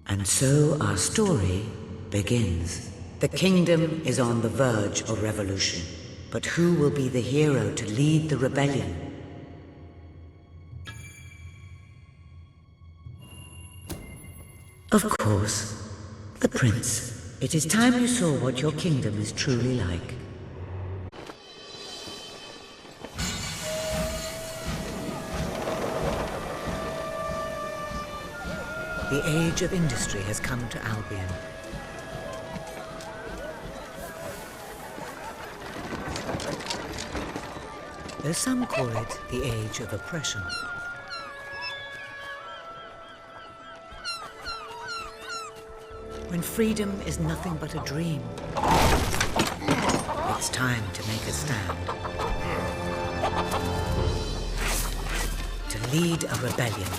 And so our story begins. The kingdom is on the verge of revolution, but who will be the hero to lead the rebellion? Of course, the prince. It is time you saw what your kingdom is truly like. The age of industry has come to Albion. Though some call it the age of oppression. When freedom is nothing but a dream, it's time to make a stand. To lead a rebellion.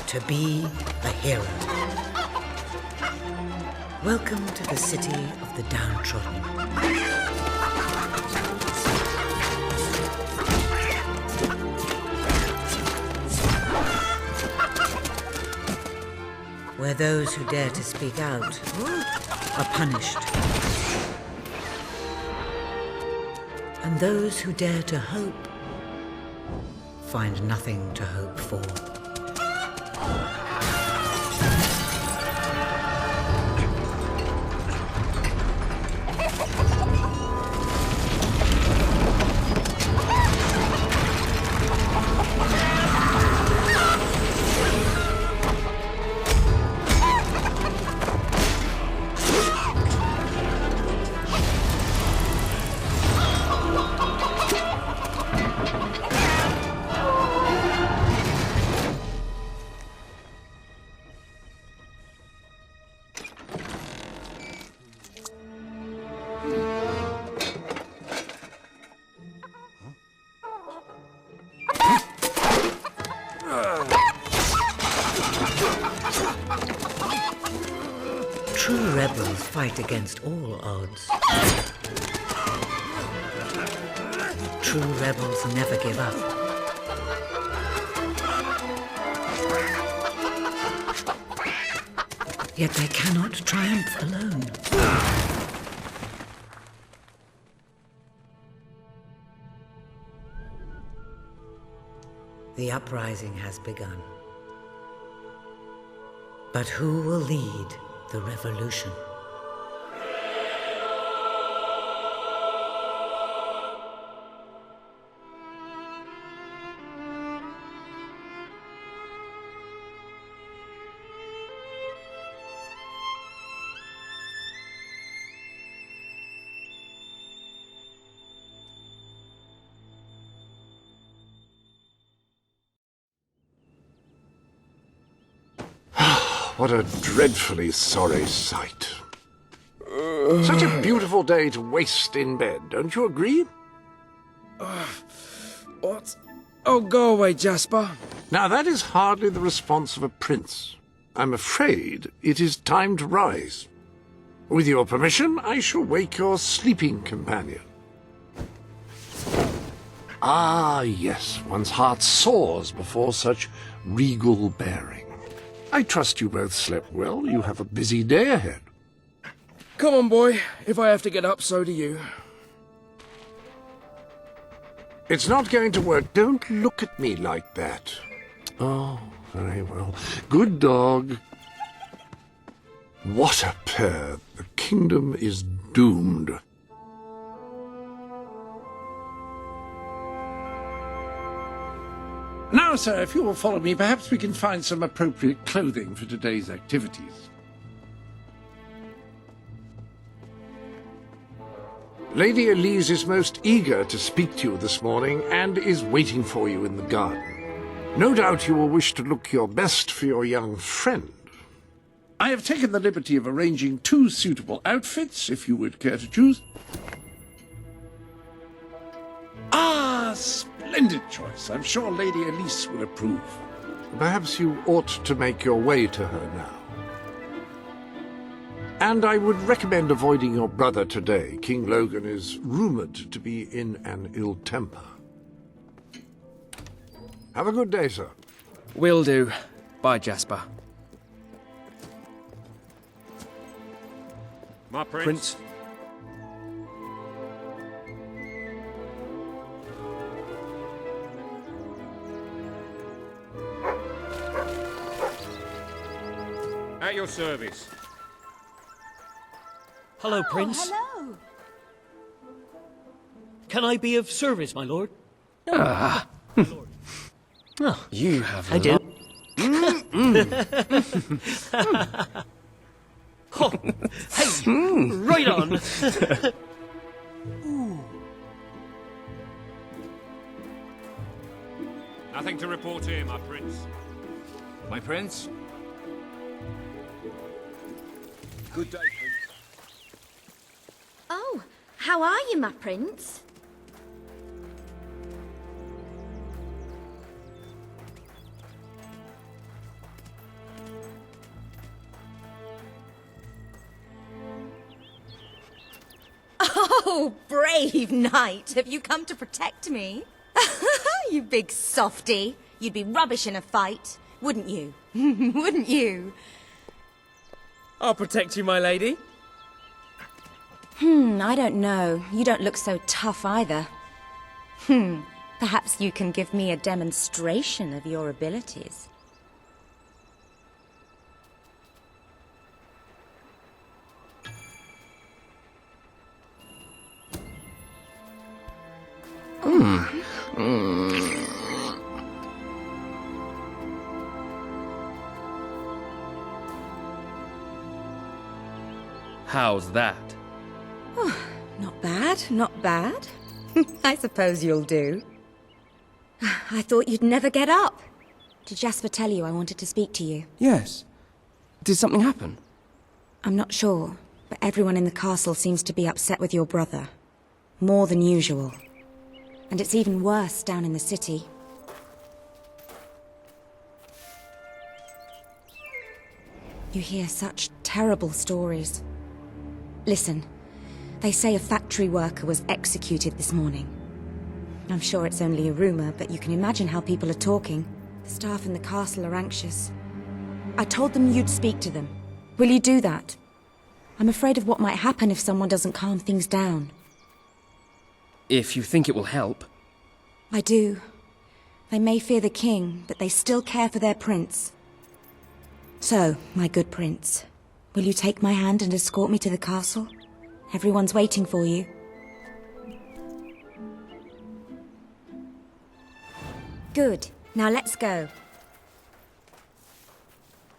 To be a hero. Welcome to the city of the downtrodden. Where those who dare to speak out are punished. And those who dare to hope find nothing to hope for. True rebels fight against all odds. True rebels never give up. Yet they cannot triumph alone. The uprising has begun. But who will lead the revolution? What a dreadfully sorry sight. Such a beautiful day to waste in bed, don't you agree? What? Oh, go away, Jasper. Now that is hardly the response of a prince. I'm afraid it is time to rise. With your permission, I shall wake your sleeping companion. Ah, yes, one's heart soars before such regal bearing. I trust you both slept well. You have a busy day ahead. Come on, boy. If I have to get up, so do you. It's not going to work. Don't look at me like that. Oh, very well. Good dog. What a pair. The kingdom is doomed. Now, sir, if you will follow me, perhaps we can find some appropriate clothing for today's activities. Lady Elise is most eager to speak to you this morning and is waiting for you in the garden. No doubt you will wish to look your best for your young friend. I have taken the liberty of arranging 2 suitable outfits, if you would care to choose. Ah, splendid choice. I'm sure Lady Elise will approve. Perhaps you ought to make your way to her now. And I would recommend avoiding your brother today. King Logan is rumoured to be in an ill temper. Have a good day, sir. Will do. Bye, Jasper. My prince. Prince. At your service. Hello, Prince. Hello. Can I be of service, my lord? You have I do. Oh, hey, right on. Nothing to report here, my prince. My prince? Good day, prince. Oh, how are you, my prince? Oh, brave knight. Have you come to protect me? You big softy. You'd be rubbish in a fight, wouldn't you? Wouldn't you? I'll protect you, my lady. I don't know. You don't look so tough either. Perhaps you can give me a demonstration of your abilities. How's that? Not bad, not bad. I suppose you'll do. I thought you'd never get up. Did Jasper tell you I wanted to speak to you? Yes. Did something happen? I'm not sure, but everyone in the castle seems to be upset with your brother. More than usual. And it's even worse down in the city. You hear such terrible stories. Listen, they say a factory worker was executed this morning. I'm sure it's only a rumor, but you can imagine how people are talking. The staff in the castle are anxious. I told them you'd speak to them. Will you do that? I'm afraid of what might happen if someone doesn't calm things down. If you think it will help. I do. They may fear the king, but they still care for their prince. So, my good prince, will you take my hand and escort me to the castle? Everyone's waiting for you. Good. Now let's go.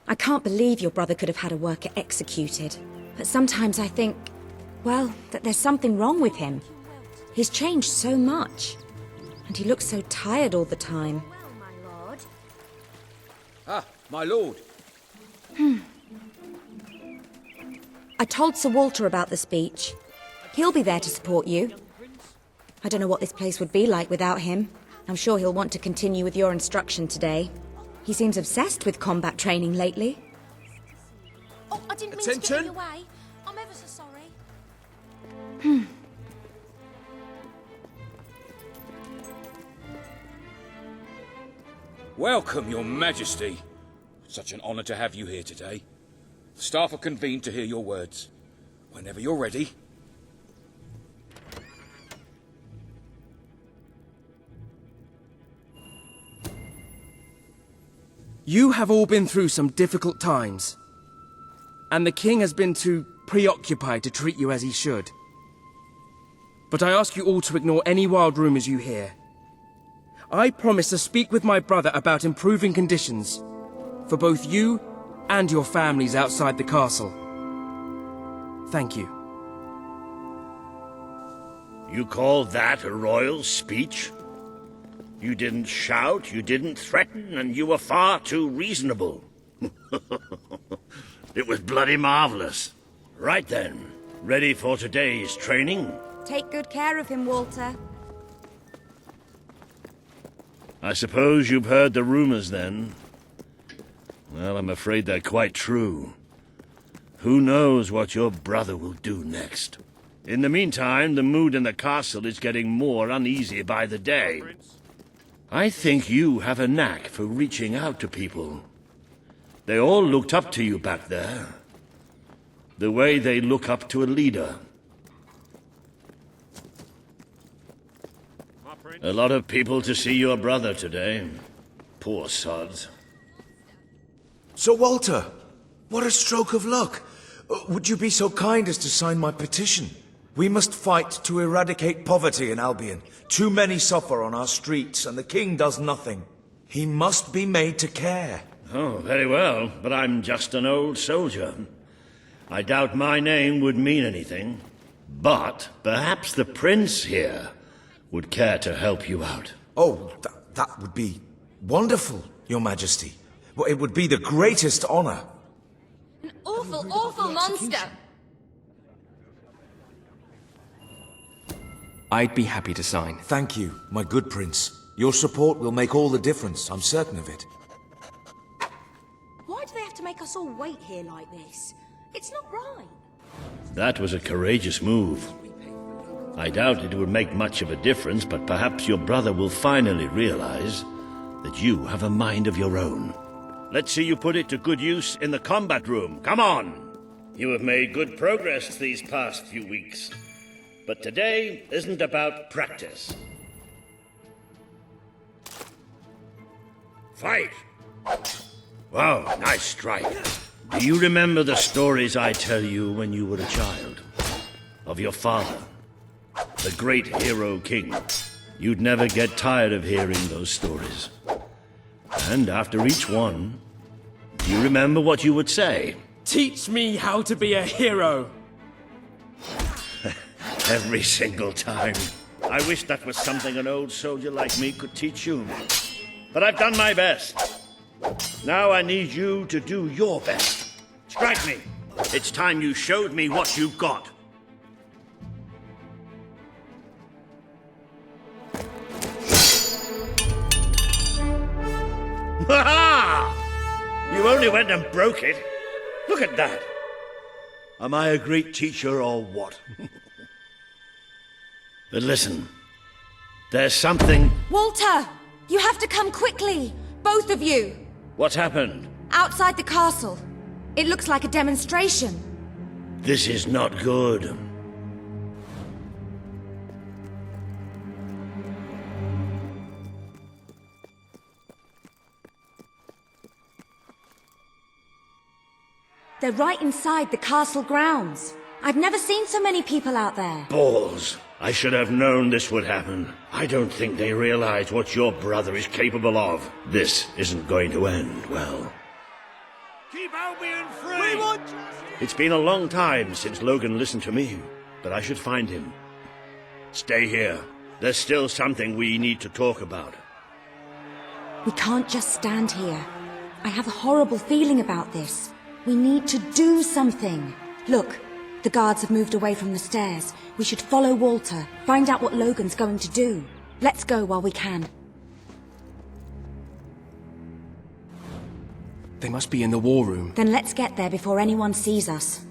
I can't believe your brother could have had a worker executed. But sometimes I think, well, that there's something wrong with him. He's changed so much. And he looks so tired all the time. Well, my lord. Ah, my lord. I told Sir Walter about the speech. He'll be there to support you. I don't know what this place would be like without him. I'm sure he'll want to continue with your instruction today. He seems obsessed with combat training lately. Oh, I didn't mean to get in Attention. your way. I'm ever so sorry. Welcome, your majesty. Such an honor to have you here today. The staff are convened to hear your words. Whenever you're ready. You have all been through some difficult times. And the king has been too preoccupied to treat you as he should. But I ask you all to ignore any wild rumors you hear. I promise to speak with my brother about improving conditions for both you and your families outside the castle. Thank you. You call that a royal speech? You didn't shout, you didn't threaten, and you were far too reasonable. It was bloody marvelous. Right then, ready for today's training? Take good care of him, Walter. I suppose you've heard the rumors then? Well, I'm afraid they're quite true. Who knows what your brother will do next? In the meantime, the mood in the castle is getting more uneasy by the day. I think you have a knack for reaching out to people. They all looked up to you back there. The way they look up to a leader. My prince. A lot of people to see your brother today. Poor sods. Sir Walter, what a stroke of luck. Would you be so kind as to sign my petition? We must fight to eradicate poverty in Albion. Too many suffer on our streets, and the king does nothing. He must be made to care. Oh, very well, but I'm just an old soldier. I doubt my name would mean anything. But perhaps the prince here would care to help you out. Oh, that would be wonderful, Your Majesty. Well, it would be the greatest honor. An awful, awful monster! I'd be happy to sign. Thank you, my good prince. Your support will make all the difference, I'm certain of it. Why do they have to make us all wait here like this? It's not right. That was a courageous move. I doubt it would make much of a difference, but perhaps your brother will finally realize that you have a mind of your own. Let's see you put it to good use in the combat room. Come on! You have made good progress these past few weeks. But today isn't about practice. Fight! Wow, nice strike. Do you remember the stories I tell you when you were a child? Of your father, the great hero king. You'd never get tired of hearing those stories. And after each one, do you remember what you would say? Teach me how to be a hero! Every single time. I wish that was something an old soldier like me could teach you. But I've done my best. Now I need you to do your best. Strike me. It's time you showed me what you've got. Ha-ha! You only went and broke it. Look at that. Am I a great teacher or what? But listen, there's something... Walter! You have to come quickly! Both of you! What's happened? Outside the castle. It looks like a demonstration. This is not good. They're right inside the castle grounds. I've never seen so many people out there. Balls. I should have known this would happen. I don't think they realize what your brother is capable of. This isn't going to end well. Keep Albion free! We want It's been a long time since Logan listened to me, but I should find him. Stay here. There's still something we need to talk about. We can't just stand here. I have a horrible feeling about this. We need to do something. Look, the guards have moved away from the stairs. We should follow Walter, find out what Logan's going to do. Let's go while we can. They must be in the war room. Then let's get there before anyone sees us.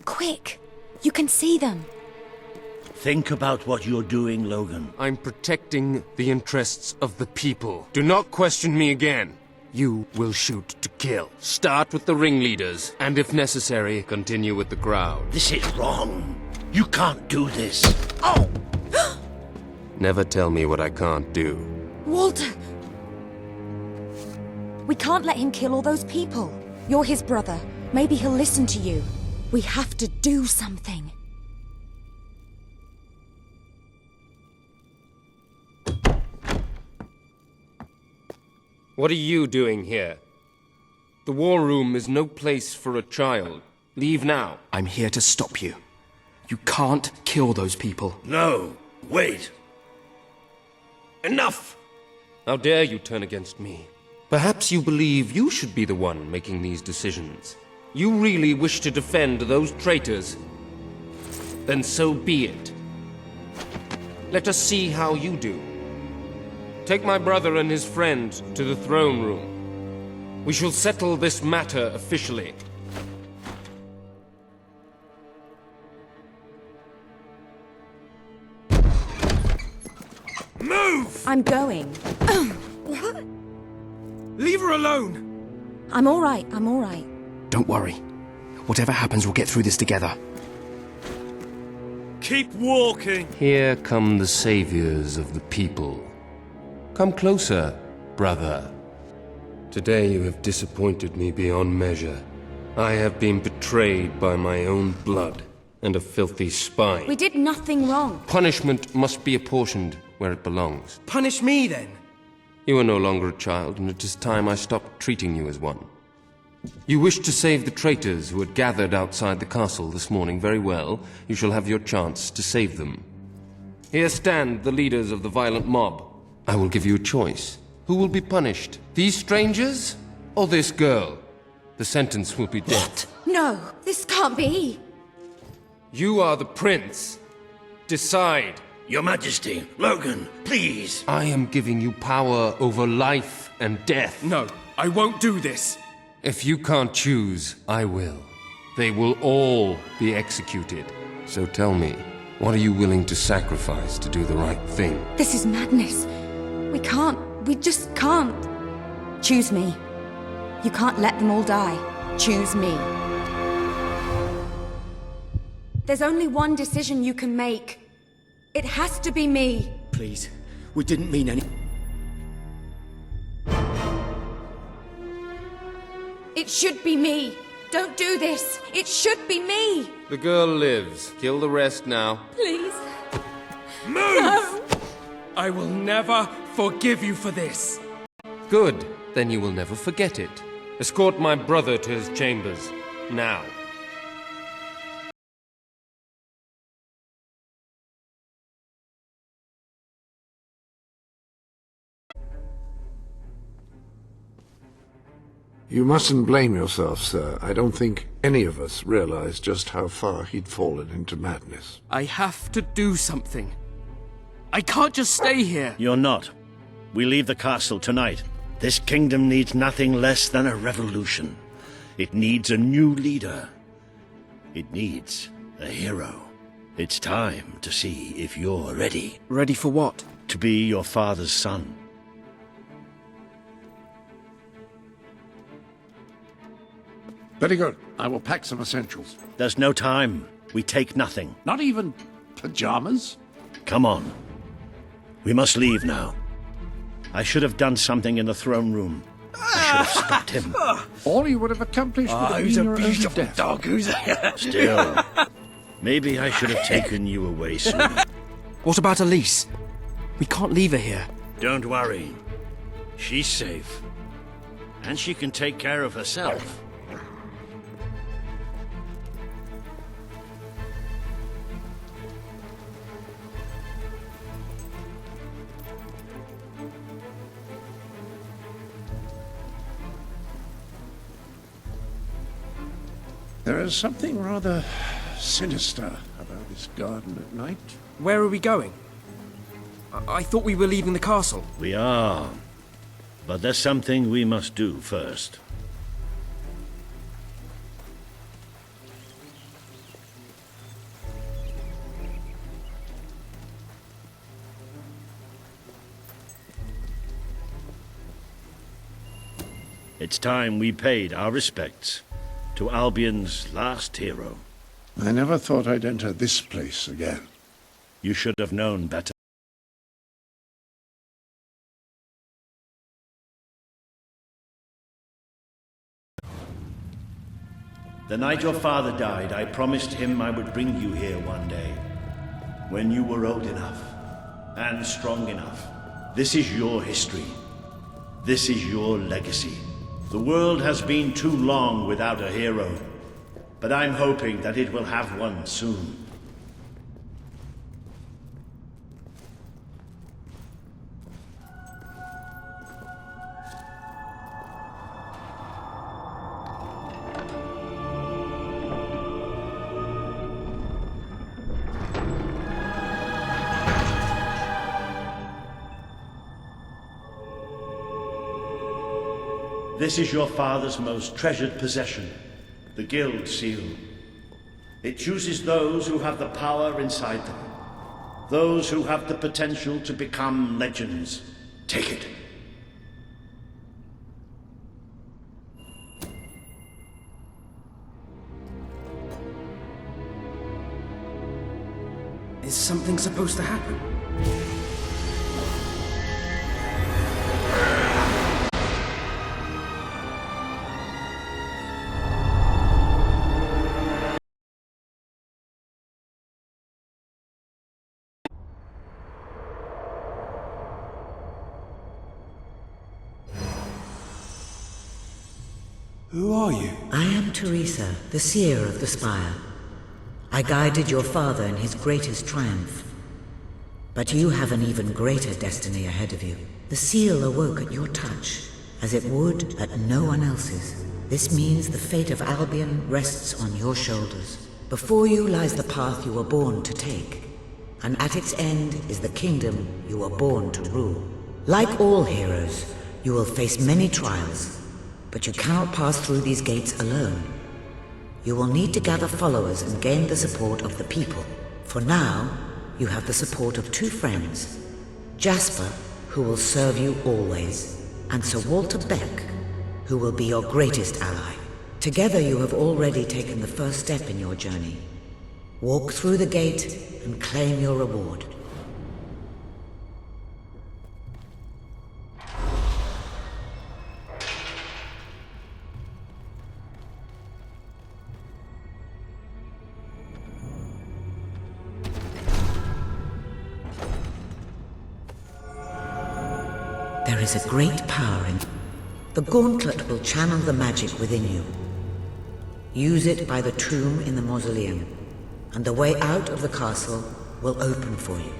Quick! You can see them. Think about what you're doing, Logan. I'm protecting the interests of the people. Do not question me again. You will shoot to kill. Start with the ringleaders, and if necessary, continue with the crowd. This is wrong. You can't do this. Oh! Never tell me what I can't do. Walter! We can't let him kill all those people. You're his brother. Maybe he'll listen to you. We have to do something. What are you doing here? The war room is no place for a child. Leave now. I'm here to stop you. You can't kill those people. No, wait. Enough! How dare you turn against me? Perhaps you believe you should be the one making these decisions. You really wish to defend those traitors? Then so be it. Let us see how you do. Take my brother and his friend to the throne room. We shall settle this matter officially. Move! I'm going. Leave her alone! I'm all right, I'm all right. Don't worry. Whatever happens, we'll get through this together. Keep walking. Here come the saviors of the people. Come closer, brother. Today you have disappointed me beyond measure. I have been betrayed by my own blood and a filthy spine. We did nothing wrong. Punishment must be apportioned where it belongs. Punish me, then. You are no longer a child, and it is time I stopped treating you as one. You wished to save the traitors who had gathered outside the castle this morning. Very well. You shall have your chance to save them. Here stand the leaders of the violent mob. I will give you a choice. Who will be punished? These strangers or this girl? The sentence will be death. No, this can't be. You are the prince. Decide. Your Majesty, Logan, please. I am giving you power over life and death. No, I won't do this. If you can't choose, I will. They will all be executed. So tell me, what are you willing to sacrifice to do the right thing? This is madness. We just can't. Choose me. You can't let them all die. Choose me. There's only one decision you can make. It has to be me. Please, we didn't mean any... It should be me. Don't do this. It should be me. The girl lives. Kill the rest now. Please. Move! No. I will never forgive you for this. Good. Then you will never forget it. Escort my brother to his chambers. Now. You mustn't blame yourself, sir. I don't think any of us realized just how far he'd fallen into madness. I have to do something. I can't just stay here. You're not. We leave the castle tonight. This kingdom needs nothing less than a revolution. It needs a new leader. It needs a hero. It's time to see if you're ready. Ready for what? To be your father's son. Very good. I will pack some essentials. There's no time. We take nothing. Not even pajamas? Come on. We must leave now. I should have done something in the throne room. I should have stopped him. All you would have accomplished would have been your own death. dog. Still, maybe I should have taken you away sooner. What about Elise? We can't leave her here. Don't worry. She's safe. And she can take care of herself. There is something rather sinister about this garden at night. Where are we going? I thought we were leaving the castle. We are. But there's something we must do first. It's time we paid our respects to Albion's last hero. I never thought I'd enter this place again. You should have known better. The night your father died, I promised him I would bring you here one day, when you were old enough and strong enough. This is your history. This is your legacy. The world has been too long without a hero, but I'm hoping that it will have one soon. This is your father's most treasured possession, the Guild Seal. It chooses those who have the power inside them, those who have the potential to become legends. Take it. Is something supposed to happen? Who are you? I am Teresa, the seer of the spire. I guided your father in his greatest triumph. But you have an even greater destiny ahead of you. The seal awoke at your touch, as it would at no one else's. This means the fate of Albion rests on your shoulders. Before you lies the path you were born to take, and at its end is the kingdom you were born to rule. Like all heroes, you will face many trials, but you cannot pass through these gates alone. You will need to gather followers and gain the support of the people. For now, you have the support of two friends, Jasper, who will serve you always, and Sir Walter Beck, who will be your greatest ally. Together you have already taken the first step in your journey. Walk through the gate and claim your reward. There is a great power in... The gauntlet will channel the magic within you. Use it by the tomb in the mausoleum, and the way out of the castle will open for you.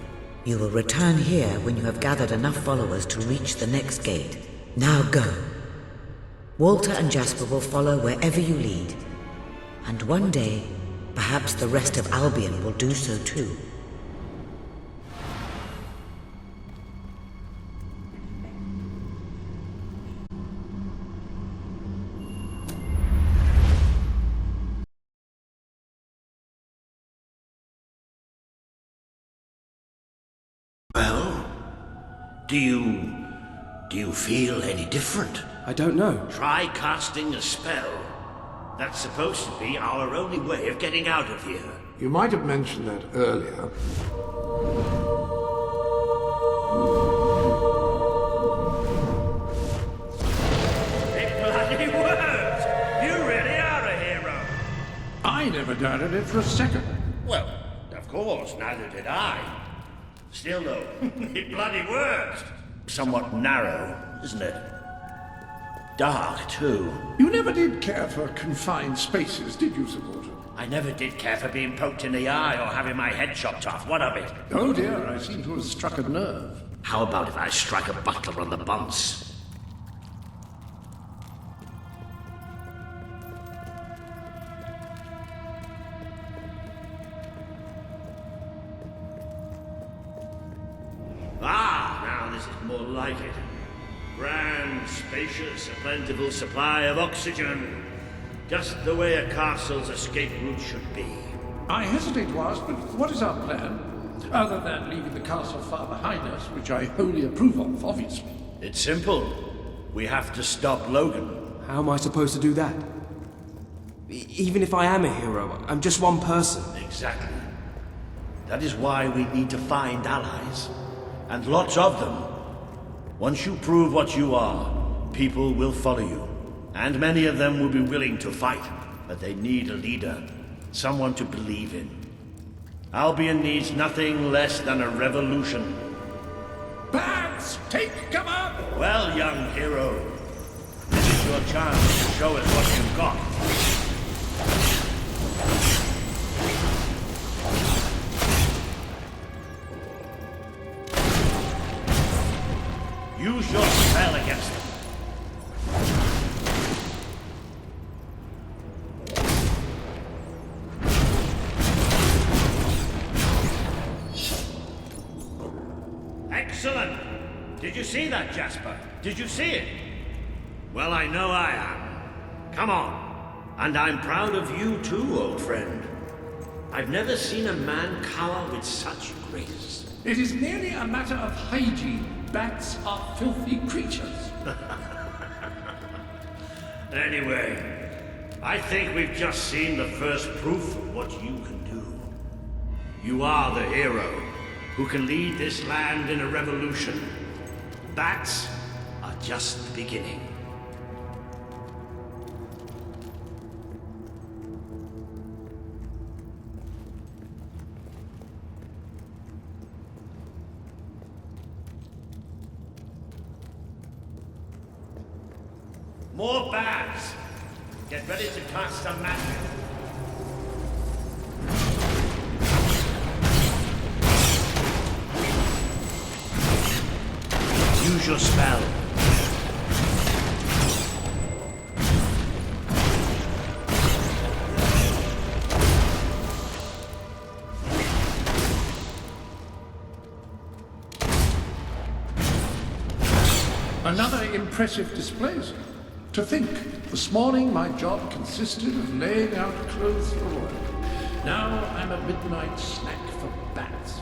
You will return here when you have gathered enough followers to reach the next gate. Now go. Walter and Jasper will follow wherever you lead, and one day, perhaps the rest of Albion will do so too. Do you feel any different? I don't know. Try casting a spell. That's supposed to be our only way of getting out of here. You might have mentioned that earlier. It bloody worked! You really are a hero! I never doubted it for a second. Well, of course, neither did I. Still, though, it bloody worked. Somewhat narrow, isn't it? Dark, too. You never did care for confined spaces, did you, Sir Walter? I never did care for being poked in the eye or having my head chopped off. What of it? Oh dear, I seem to have struck a nerve. How about if I strike a butler on the bunce? Now this is more like it. Grand, spacious, a plentiful supply of oxygen. Just the way a castle's escape route should be. I hesitate to ask, but what is our plan? Other than leaving the castle far behind us, which I wholly approve of, obviously. It's simple. We have to stop Logan. How am I supposed to do that? Even if I am a hero, I'm just one person. Exactly. That is why we need to find allies. And lots of them. Once you prove what you are, people will follow you. And many of them will be willing to fight. But they need a leader. Someone to believe in. Albion needs nothing less than a revolution. Bats, take cover! Well, young hero, this is your chance to show us what you've got. Use your spell against them. Excellent! Did you see that, Jasper? Did you see it? Well, I know I am. Come on. And I'm proud of you too, old friend. I've never seen a man cower with such grace. It is merely a matter of hygiene. Bats are filthy creatures. Anyway, I think we've just seen the first proof of what you can do. You are the hero who can lead this land in a revolution. Bats are just the beginning. More bats! Get ready to cast some magic. Use your spell. Another impressive display, sir. To think, this morning my job consisted of laying out clothes for work. Now I'm a midnight snack for bats.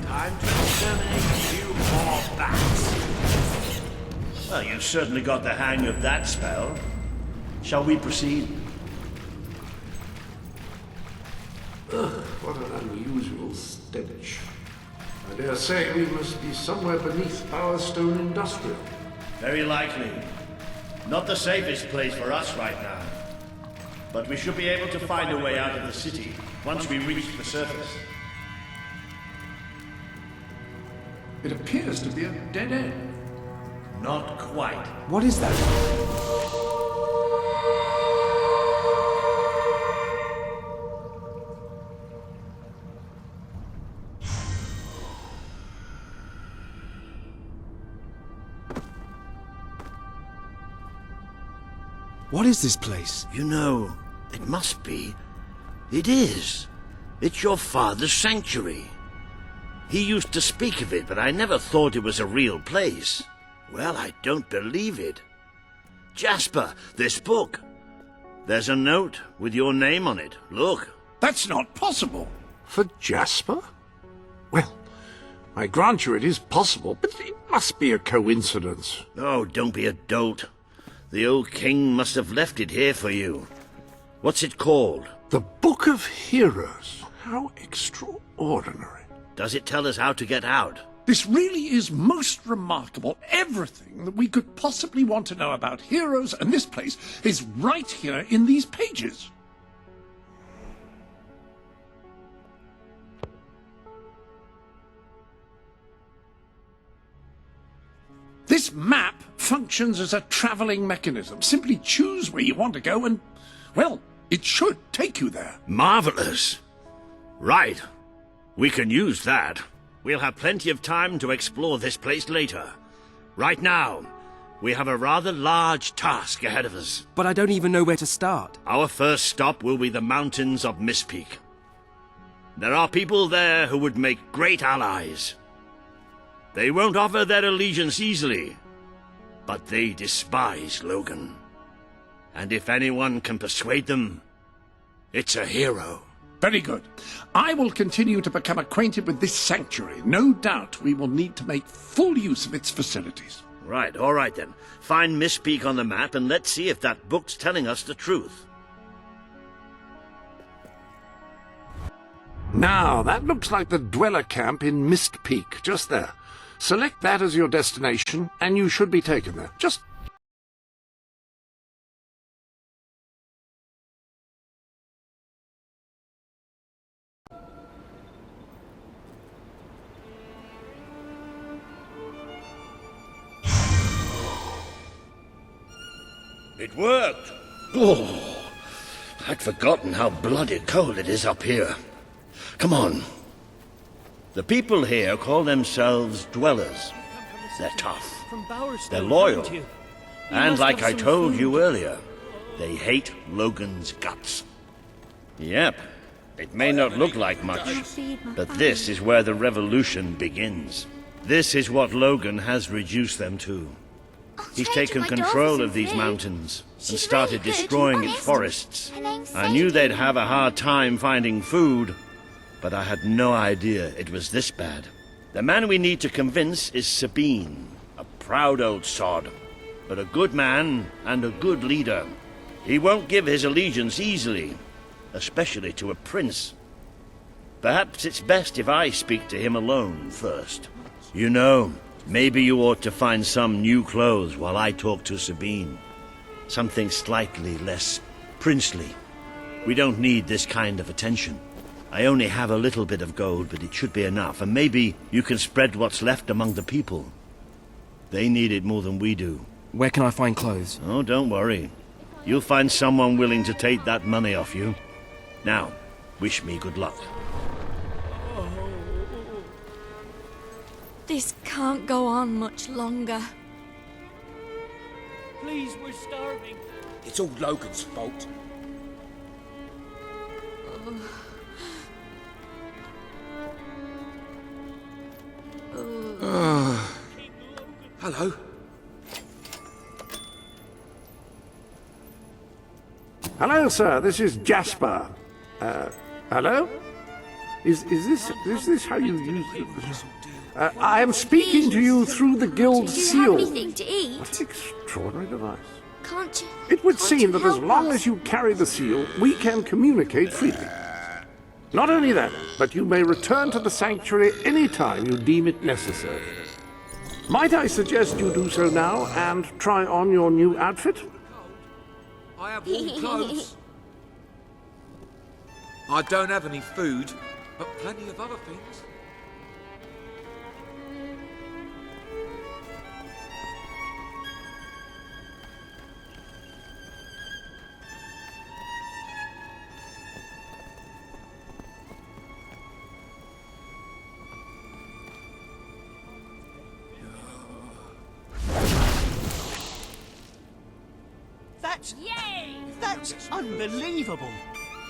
Time to exterminate a few more bats. Well, you've certainly got the hang of that spell. Shall we proceed? Ugh, what an unusual stench. I dare say we must be somewhere beneath Power Stone Industrial. Very likely. Not the safest place for us right now. But we should be able to find a way out of the city once we reach the surface. It appears to be a dead end. Not quite. What is that? What is this place? You know, it must be. It is. It's your father's sanctuary. He used to speak of it, but I never thought it was a real place. Well, I don't believe it. Jasper, this book. There's a note with your name on it. Look. That's not possible. For Jasper? Well, I grant you it is possible, but it must be a coincidence. Oh, don't be a dolt. The old king must have left it here for you. What's it called? The Book of Heroes. How extraordinary. Does it tell us how to get out? This really is most remarkable. Everything that we could possibly want to know about heroes and this place is right here in these pages. This map functions as a traveling mechanism. Simply choose where you want to go and, well, it should take you there. Marvelous. Right. We can use that. We'll have plenty of time to explore this place later. Right now, we have a rather large task ahead of us. But I don't even know where to start. Our first stop will be the mountains of Mistpeak. There are people there who would make great allies. They won't offer their allegiance easily, but they despise Logan. And if anyone can persuade them, it's a hero. Very good. I will continue to become acquainted with this sanctuary. No doubt we will need to make full use of its facilities. Right, all right then. Find Mistpeak on the map and let's see if that book's telling us the truth. Now, that looks like the dweller camp in Mistpeak, just there. Select that as your destination, and you should be taken there. Just... It worked! Oh, I'd forgotten how bloody cold it is up here. Come on. The people here call themselves dwellers. They're tough. They're loyal. And like I told you earlier, they hate Logan's guts. Yep. It may not look like much, but this is where the revolution begins. This is what Logan has reduced them to. He's taken control of these mountains and started destroying its forests. I knew they'd have a hard time finding food, but I had no idea it was this bad. The man we need to convince is Sabine, a proud old sod, but a good man and a good leader. He won't give his allegiance easily, especially to a prince. Perhaps it's best if I speak to him alone first. You know, maybe you ought to find some new clothes while I talk to Sabine. Something slightly less princely. We don't need this kind of attention. I only have a little bit of gold, but it should be enough, and maybe you can spread what's left among the people. They need it more than we do. Where can I find clothes? Oh, don't worry. You'll find someone willing to take that money off you. Now, wish me good luck. This can't go on much longer. Please, we're starving. It's all Logan's fault. Hello. Hello, sir. This is Jasper. Hello? Is this how you use it? I am speaking to you through the guild Do you seal. have anything to eat? What an extraordinary device. Can't you? It would can't seem you that as help long us? as you carry the seal, we can communicate freely. Not only that, but you may return to the sanctuary any time you deem it necessary. Might I suggest you do so now and try on your new outfit? I have warm clothes. I don't have any food, but plenty of other things. That's unbelievable.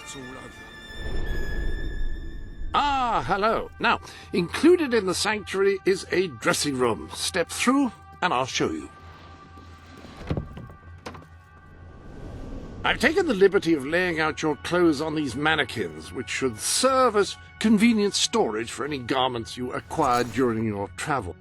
It's all over. Ah, hello. Now, included in the sanctuary is a dressing room. Step through, and I'll show you. I've taken the liberty of laying out your clothes on these mannequins, which should serve as convenient storage for any garments you acquired during your travel.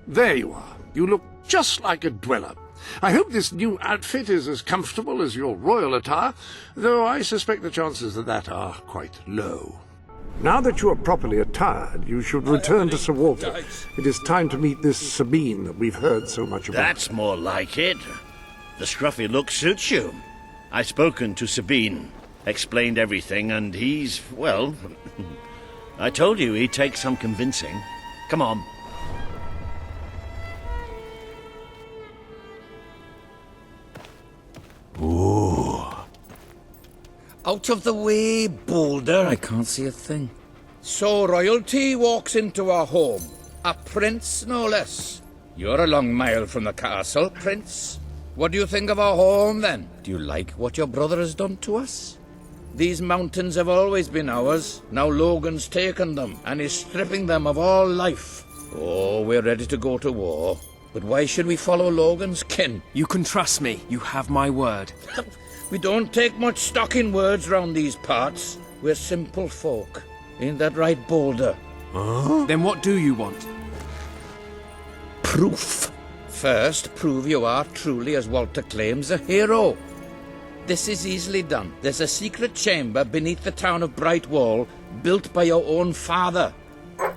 There you are. You look just like a dweller. I hope this new outfit is as comfortable as your royal attire, though I suspect the chances of that are quite low. Now that you are properly attired, you should return to Sir Walter. It is time to meet this Sabine that we've heard so much about. That's more like it. The scruffy look suits you. I've spoken to Sabine, explained everything, and he's, well, I told you he'd take some convincing. Come on. Ooh. Out of the way, Boulder. I can't see a thing. So royalty walks into our home. A prince, no less. You're a long mile from the castle, Prince. What do you think of our home, then? Do you like what your brother has done to us? These mountains have always been ours. Now Logan's taken them, and is stripping them of all life. Oh, we're ready to go to war. But why should we follow Logan's kin? You can trust me. You have my word. We don't take much stock in words round these parts. We're simple folk. Ain't that right, Boulder? Huh? Then what do you want? Proof. First, prove you are truly, as Walter claims, a hero. This is easily done. There's a secret chamber beneath the town of Brightwall, built by your own father.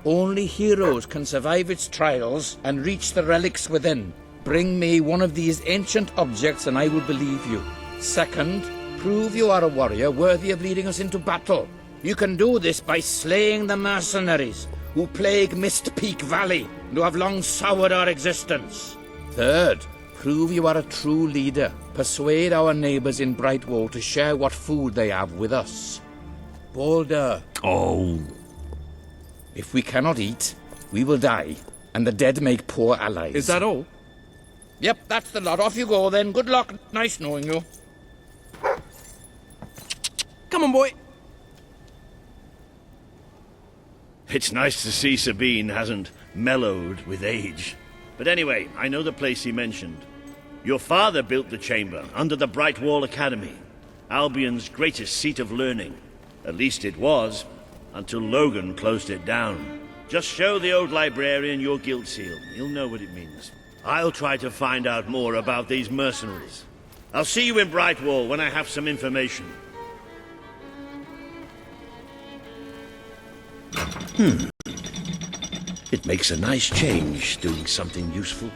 Only heroes can survive its trials and reach the relics within. Bring me one of these ancient objects and I will believe you. Second, prove you are a warrior worthy of leading us into battle. You can do this by slaying the mercenaries who plague Mist Peak Valley and who have long soured our existence. Third, prove you are a true leader. Persuade our neighbours in Brightwall to share what food they have with us. Boulder. Oh. If we cannot eat, we will die. And the dead make poor allies. Is that all? Yep, that's the lot. Off you go then. Good luck. Nice knowing you. Come on, boy. It's nice to see Sabine hasn't mellowed with age. But anyway, I know the place he mentioned. Your father built the chamber under the Bright Wall Academy, Albion's greatest seat of learning. At least it was, until Logan closed it down. Just show the old librarian your guild seal. He'll know what it means. I'll try to find out more about these mercenaries. I'll see you in Brightwall when I have some information. It makes a nice change doing something useful.